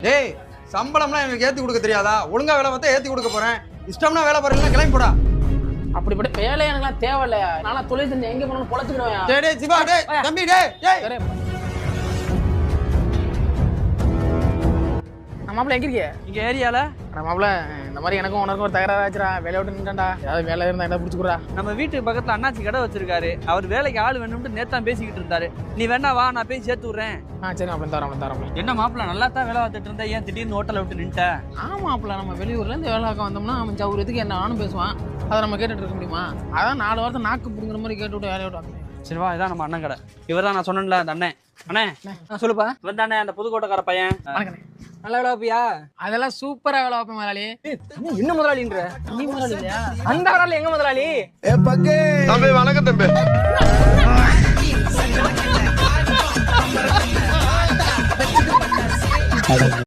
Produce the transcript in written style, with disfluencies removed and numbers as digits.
டேய் சம்பளம்லாம் எனக்கு ஏத்தி கொடுக்க தெரியாதா? ஒழுங்கா வேலை பார்த்தா ஏத்தி கொடுக்க போறேன். இஷ்டம்னா வேலை பாருங்க, கிளம்பி போடா. அப்படிப்பட்ட வேலை எனக்குலாம் தேவையில்லையா? நான் தொழில் செஞ்சு எங்க போனாலும் பொழைச்சுக்கிடுவேன். டேய் டேய் சிவா டேய் தம்பி டேய் மாப்பிள்ள எங்க இருக்கீங்க? இங்க ஏரியால மாப்பிள்ள இந்த மாதிரி எனக்கும் உனக்கும் ஒரு தகராறு ஆச்சுடா. வேலையை விட்டு நின்றான்டா. ஏதாவது வேலை இருந்தா என்ன பிடிச்சிக்கூடா. நம்ம வீட்டு பக்கத்துல அண்ணாச்சி கடை வச்சிருக்காரு. அவர் வேலைக்கு ஆள் வேணும்னு நேத்தான் பேசிக்கிட்டு இருந்தாரு. நீ வேணா வா, நான் பேசி சேர்த்து விடுறேன். சரி மாப்பிள்ள தரோம். என்ன மாப்பிள்ள நல்லா தான் வேலை பார்த்துட்டு இருந்தா, ஏன் திடீர்னு ஹோட்டலை விட்டு நின்ட்ட? மாப்பிள்ள நம்ம வெளியூர்ல இருந்து வேலை பார்க்க வந்தோம்னா அவன் சௌரியத்துக்கு என்ன நானும் பேசுவான். அதை நம்ம கேட்டுட்டு இருக்க முடியுமா? அதான் 4 வாரத்தை நாக்கு புடுங்குற மாதிரி கேட்டு விட்டு வேலையை விட்டு. சரி வா, இதான் நம்ம அண்ணன் கடை. இவர் தான் நான் சொன்னேன்ல அந்த அண்ணன். அண்ணே சொல்லுப்பா. வந்தானே அந்த புதுக்கோட்டைக்கார பையன். நல்லா வேலை வைப்பியா? அதெல்லாம் சூப்பரா வேலை வைப்பேன் முதலாளி. என்ன முதலாளின்ற? நீ முதலாளி இல்லையா? அந்த முதலாளி எங்க முதலாளி? தம்பி வணக்கம் தம்பி.